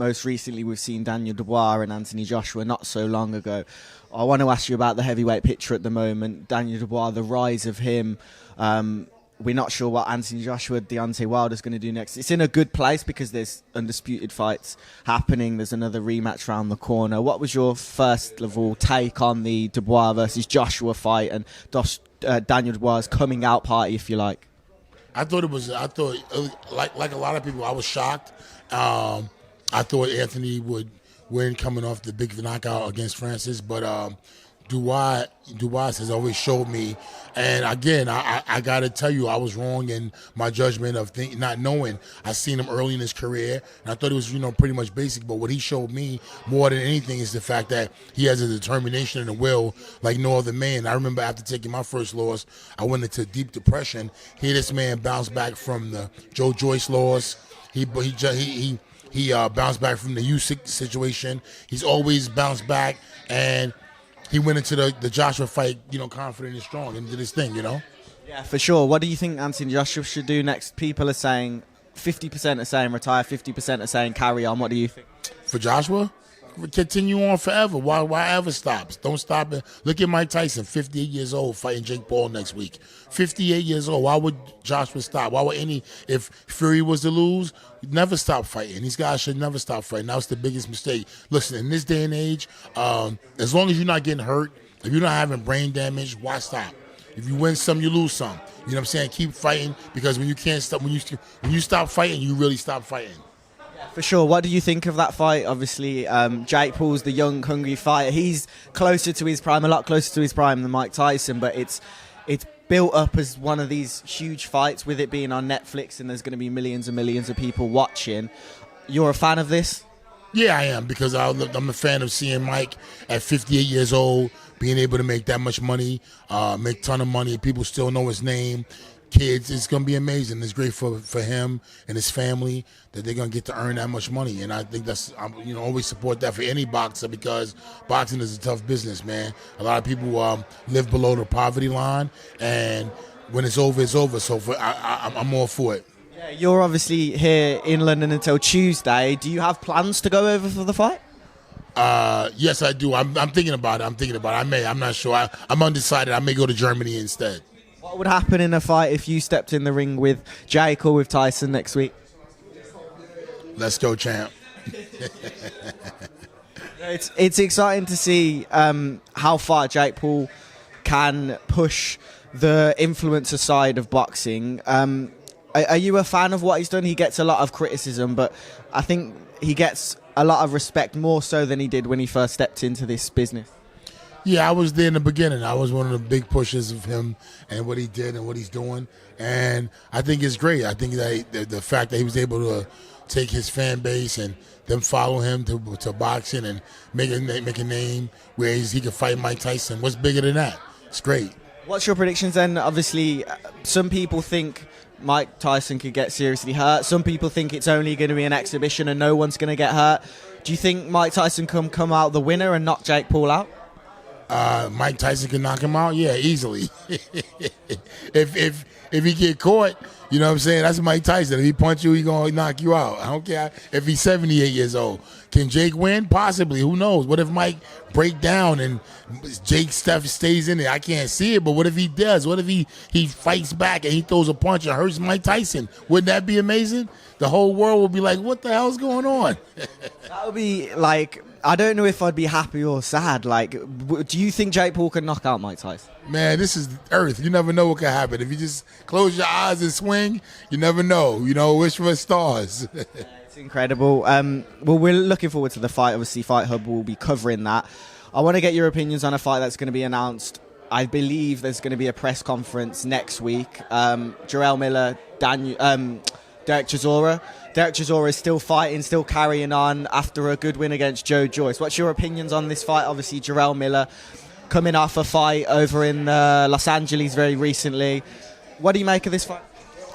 most recently we've seen Daniel Dubois and Anthony Joshua not so long ago. I want to ask you about the heavyweight picture at the moment. Daniel Dubois, the rise of him. We're not sure what Anthony Joshua, Deontay Wilder's going to do next. It's in a good place because there's undisputed fights happening. There's another rematch around the corner. What was your first of all take on the Dubois versus Joshua fight and Daniel Dubois' coming out party, if you like? I thought like a lot of people, I was shocked. I thought Anthony would win coming off the big knockout against Francis, but Dubois has always showed me, and again, I got to tell you, I was wrong in my judgment of not knowing. I seen him early in his career, and I thought it was, pretty much basic, but what he showed me more than anything is the fact that he has a determination and a will like no other man. I remember after taking my first loss, I went into deep depression. Here this man bounced back from the Joe Joyce loss. He bounced back from the Usyk situation. He's always bounced back, and he went into the Joshua fight, confident and strong, and did his thing, Yeah, for sure. What do you think Anthony Joshua should do next? People are saying 50% are saying retire, 50% are saying carry on. What do you think? For Joshua? Continue on forever. Why ever stops? Don't stop it. Look at Mike Tyson, 58 years old, fighting Jake Paul next week. 58 years old. Why would Joshua stop? Why would if Fury was to lose, never stop fighting? These guys should never stop fighting. That was the biggest mistake. Listen, in this day and age, as long as you're not getting hurt, if you're not having brain damage, why stop? If you win some, you lose some. You know what I'm saying? Keep fighting, because when you can't stop, when you stop fighting, you really stop fighting. For sure. What do you think of that fight? Obviously, Jake Paul's the young, hungry fighter. He's closer to his prime, a lot closer to his prime than Mike Tyson, but it's built up as one of these huge fights with it being on Netflix, and there's going to be millions and millions of people watching. You're a fan of this? Yeah, I am, because I'm a fan of seeing Mike at 58 years old, being able to make that much money, make a ton of money. People still know his name. Kids, it's going to be amazing. It's great for him and his family that they're going to get to earn that much money. And I think that's, always support that for any boxer, because boxing is a tough business, man. A lot of people live below the poverty line, and when it's over, it's over. So I'm all for it. Yeah, you're obviously here in London until Tuesday. Do you have plans to go over for the fight? Yes, I do. I'm thinking about it. I may. I'm not sure. I'm undecided. I may go to Germany instead. What would happen in a fight if you stepped in the ring with Jake or with Tyson next week? Let's go, champ. It's exciting to see how far Jake Paul can push the influencer side of boxing. Are you a fan of what he's done? He gets a lot of criticism, but I think he gets a lot of respect, more so than he did when he first stepped into this business. Yeah, I was there in the beginning. I was one of the big pushers of him and what he did and what he's doing. And I think it's great. I think that the fact that he was able to take his fan base and them follow him to boxing and make a name where he can fight Mike Tyson. What's bigger than that? It's great. What's your predictions then? Obviously, some people think Mike Tyson could get seriously hurt. Some people think it's only going to be an exhibition and no one's going to get hurt. Do you think Mike Tyson can come out the winner and knock Jake Paul out? Mike Tyson can knock him out, yeah, easily. if he get caught, you know what I'm saying? That's Mike Tyson. If he punch you, he gonna knock you out. I don't care if he's 78 years old. Can Jake win? Possibly. Who knows? What if Mike break down and Jake stuff stays in there? I can't see it, but what if he does? What if he fights back and he throws a punch and hurts Mike Tyson? Wouldn't that be amazing? The whole world would be like, what the hell's going on? That would be like, I don't know if I'd be happy or sad. Like, do you think Jake Paul can knock out Mike Tyson? Man, this is Earth. You never know what can happen. If you just close your eyes and swing, you never know. Wish for stars. It's incredible. Well, we're looking forward to the fight. Obviously, Fight Hub will be covering that. I want to get your opinions on a fight that's going to be announced. I believe there's going to be a press conference next week. Jarrell Miller, Derek Chisora. Derek Chisora is still fighting, still carrying on after a good win against Joe Joyce. What's your opinions on this fight? Obviously, Jarrell Miller coming off a fight over in Los Angeles very recently. What do you make of this fight?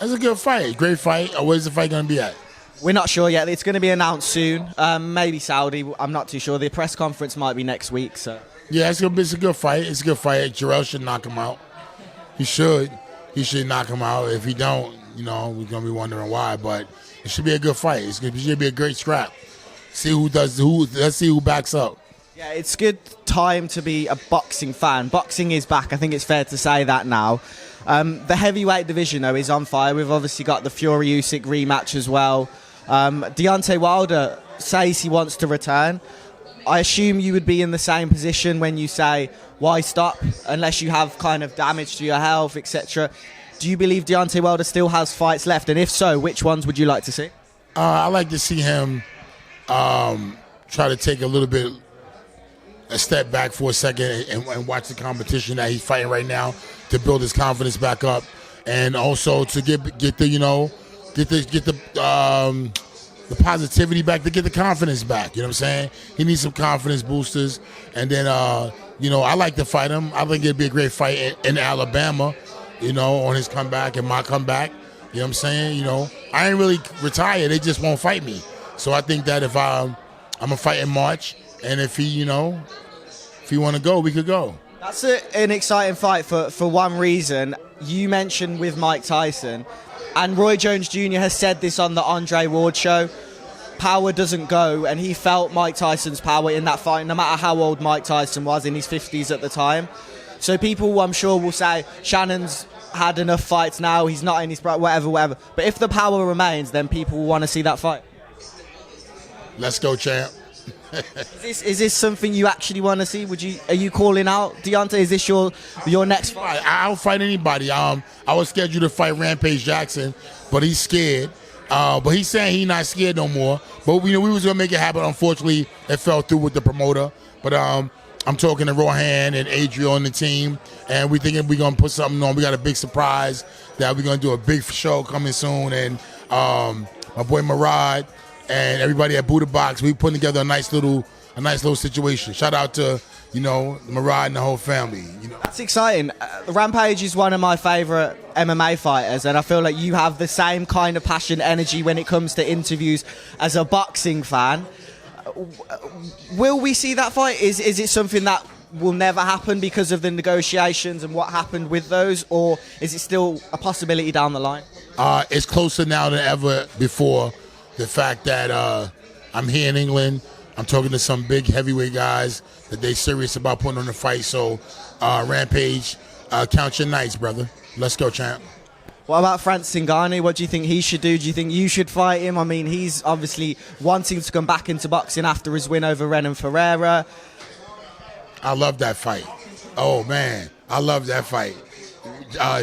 It's a good fight. Great fight. Where's the fight going to be at? We're not sure yet. It's going to be announced soon. Maybe Saudi. I'm not too sure. The press conference might be next week. So yeah, it's a good fight. It's a good fight. Jarrell should knock him out. He should. He should knock him out. If he don't, we're going to be wondering why. But it should be a good fight. It should be a great scrap. Let's see who backs up. Yeah, it's good time to be a boxing fan. Boxing is back. I think it's fair to say that now. The heavyweight division, though, is on fire. We've obviously got the Fury-Usyk rematch as well. Deontay Wilder says he wants to return. I assume you would be in the same position when you say, why stop, unless you have kind of damage to your health, etc. Do you believe Deontay Wilder still has fights left? And if so, which ones would you like to see? I like to see him try to take a step back for a second and watch the competition that he's fighting right now to build his confidence back up, and also to get the positivity back, to get the confidence back. You know what I'm saying? He needs some confidence boosters, and then I like to fight him. I think it'd be a great fight in Alabama, on his comeback and my comeback. You know what I'm saying? I ain't really retired. They just won't fight me. So I think that if I'm gonna fight in March, and if he want to go, we could go. That's an exciting fight for one reason. You mentioned with Mike Tyson, and Roy Jones Jr. has said this on the Andre Ward show. Power doesn't go, and he felt Mike Tyson's power in that fight, no matter how old Mike Tyson was, in his 50s at the time. So people, I'm sure, will say, Shannon's had enough fights now, he's not in his prime, whatever. But if the power remains, then people will want to see that fight. Let's go, champ. Is this something you actually want to see? Are you calling out Deontay? Is this your next fight? I'll fight anybody. I was scheduled to fight Rampage Jackson, but he's scared. But he's saying he's not scared no more. But we was gonna make it happen. Unfortunately, it fell through with the promoter. But I'm talking to Rohan and Adriel and the team, and we thinking we're gonna put something on. We got a big surprise that we're gonna do a big show coming soon, and my boy Murad and everybody at Buddha Box, we putting together a nice little situation. Shout out to Murad and the whole family. That's exciting. Rampage is one of my favorite MMA fighters, and I feel like you have the same kind of passion, energy when it comes to interviews as a boxing fan. Will we see that fight? Is it something that will never happen because of the negotiations and what happened with those, or is it still a possibility down the line? It's closer now than ever before. The fact that I'm here in England, I'm talking to some big heavyweight guys that they serious about putting on the fight. So Rampage, count your nights, brother. Let's go, champ. What about Francis Ngannou? What do you think he should do? Do you think you should fight him? I mean, he's obviously wanting to come back into boxing after his win over Renan Ferreira. I love that fight. Oh, man. I love that fight.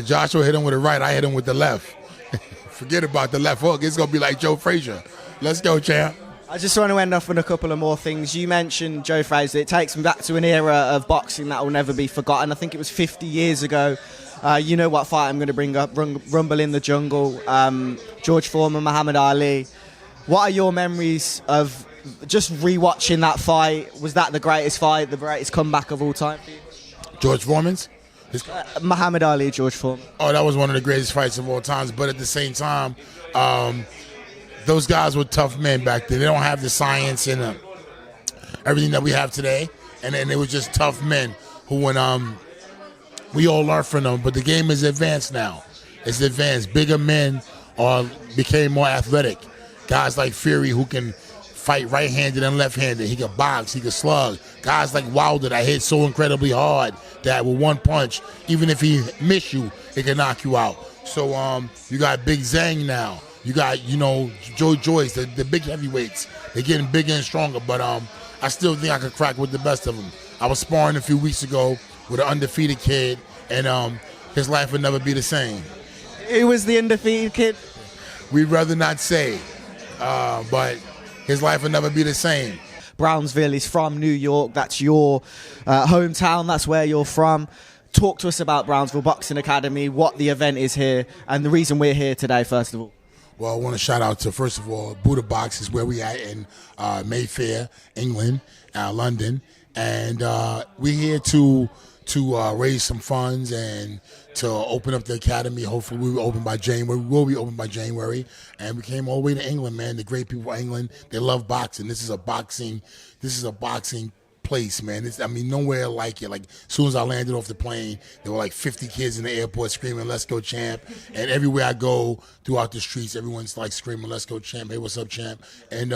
Joshua hit him with the right. I hit him with the left. Forget about the left hook. It's going to be like Joe Frazier. Let's go, champ. I just want to end off with a couple of more things. You mentioned Joe Frazier. It takes me back to an era of boxing that will never be forgotten. I think it was 50 years ago. You know what fight I'm going to bring up? Rumble in the Jungle. George Foreman, Muhammad Ali. What are your memories of just rewatching that fight? Was that the greatest fight, the greatest comeback of all time for you? George Foreman's? Muhammad Ali, George Foreman. Oh, that was one of the greatest fights of all times. But at the same time, those guys were tough men back then. They don't have the science and everything that we have today. And they were just tough men who, when we all learned from them. But the game is advanced now. It's advanced. Bigger men became more athletic. Guys like Fury who can fight right-handed and left-handed. He could box. He could slug. Guys like Wilder that hit so incredibly hard that with one punch, even if he miss you, it can knock you out. So you got Big Zhang now. You got, Joe Joyce, the big heavyweights. They're getting bigger and stronger, but I still think I could crack with the best of them. I was sparring a few weeks ago with an undefeated kid, and his life would never be the same. Who was the undefeated kid? We'd rather not say, but his life would never be the same. Brownsville is from New York. That's your hometown. That's where you're from. Talk to us about Brownsville Boxing Academy, what the event is here, and the reason we're here today, first of all. Well, I want to shout out to, first of all, Buddha Box is where we at in Mayfair, England, London. And we're here to raise some funds and to open up the academy. Hopefully we will open by January. We will be open by January. And we came all the way to England, man. The great people of England, they love boxing. This is a boxing place, man. Nowhere like it. Like, as soon as I landed off the plane, there were like 50 kids in the airport screaming, "Let's go, champ." And everywhere I go throughout the streets, everyone's like screaming, "Let's go, champ. Hey, what's up, champ?" And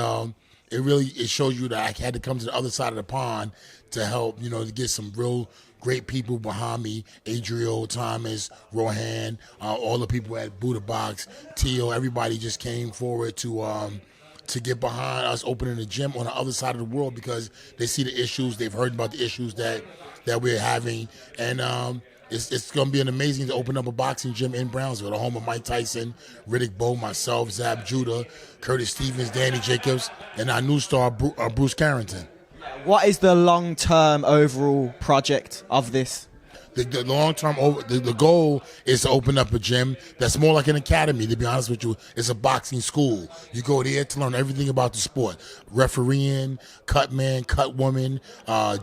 it shows you that I had to come to the other side of the pond to help, to get some real great people behind me. Adriel, Thomas, Rohan, all the people at Buddha Box, Teal, everybody just came forward to get behind us opening a gym on the other side of the world because they see the issues, they've heard about the issues that we're having, and it's going to be an amazing to open up a boxing gym in Brownsville, the home of Mike Tyson, Riddick Bowe, myself, Zab Judah, Curtis Stevens, Danny Jacobs, and our new star, Bruce Carrington. What is the long-term overall project of this? The long-term, the goal is to open up a gym that's more like an academy, to be honest with you. It's a boxing school. You go there to learn everything about the sport. Refereeing, cut man, cut woman,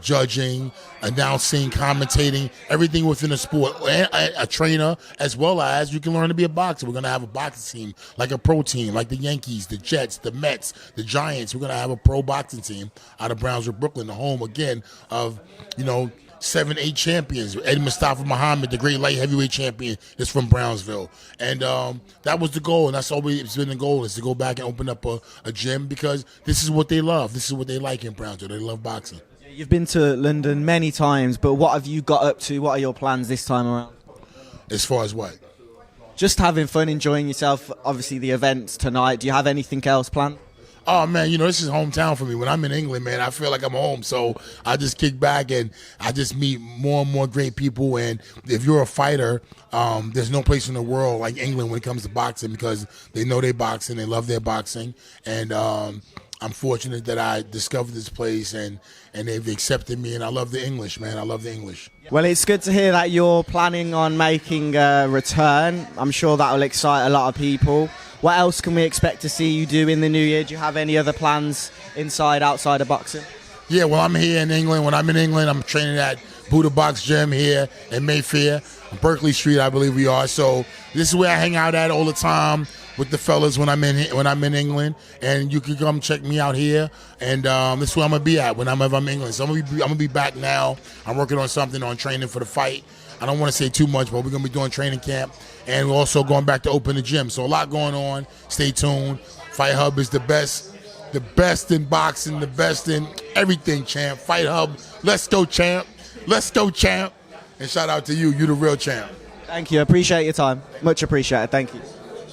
judging, announcing, commentating, everything within the sport. And a trainer, as well as you can learn to be a boxer. We're going to have a boxing team, like a pro team, like the Yankees, the Jets, the Mets, the Giants. We're going to have a pro boxing team out of Brownsville, Brooklyn, the home, again, of, 7, 8 champions. Eddie Mustafa Muhammad, the great light heavyweight champion, is from Brownsville. And that was the goal, and that's always been the goal, is to go back and open up a gym because this is what they love. This is what they like in Brownsville. They love boxing. You've been to London many times, but what have you got up to? What are your plans this time around? As far as what? Just having fun, enjoying yourself. Obviously, the events tonight. Do you have anything else planned? Oh, man, this is hometown for me. When I'm in England, man, I feel like I'm home. So I just kick back and I just meet more and more great people. And if you're a fighter, there's no place in the world like England when it comes to boxing because they know they're boxing, they love their boxing. And I'm fortunate that I discovered this place and they've accepted me. And I love the English, man. I love the English. Well, it's good to hear that you're planning on making a return. I'm sure that will excite a lot of people. What else can we expect to see you do in the new year? Do you have any other plans outside of boxing? Yeah, well, I'm here in England. When I'm in England, I'm training at Buddha Box Gym here in Mayfair, on Berkeley Street, I believe we are. So this is where I hang out at all the time with the fellas when I'm in England, and you can come check me out here. And this is where I'm gonna be at whenever I'm in England. So I'm gonna be back now. I'm working on something on training for the fight. I don't want to say too much, but we're gonna be doing training camp, and we're also going back to open the gym. So a lot going on. Stay tuned. Fight Hub is the best in boxing, the best in everything, champ. Fight Hub, let's go, champ. Let's go, champ. And shout out to you. You the real champ. Thank you. Appreciate your time. Much appreciated. Thank you.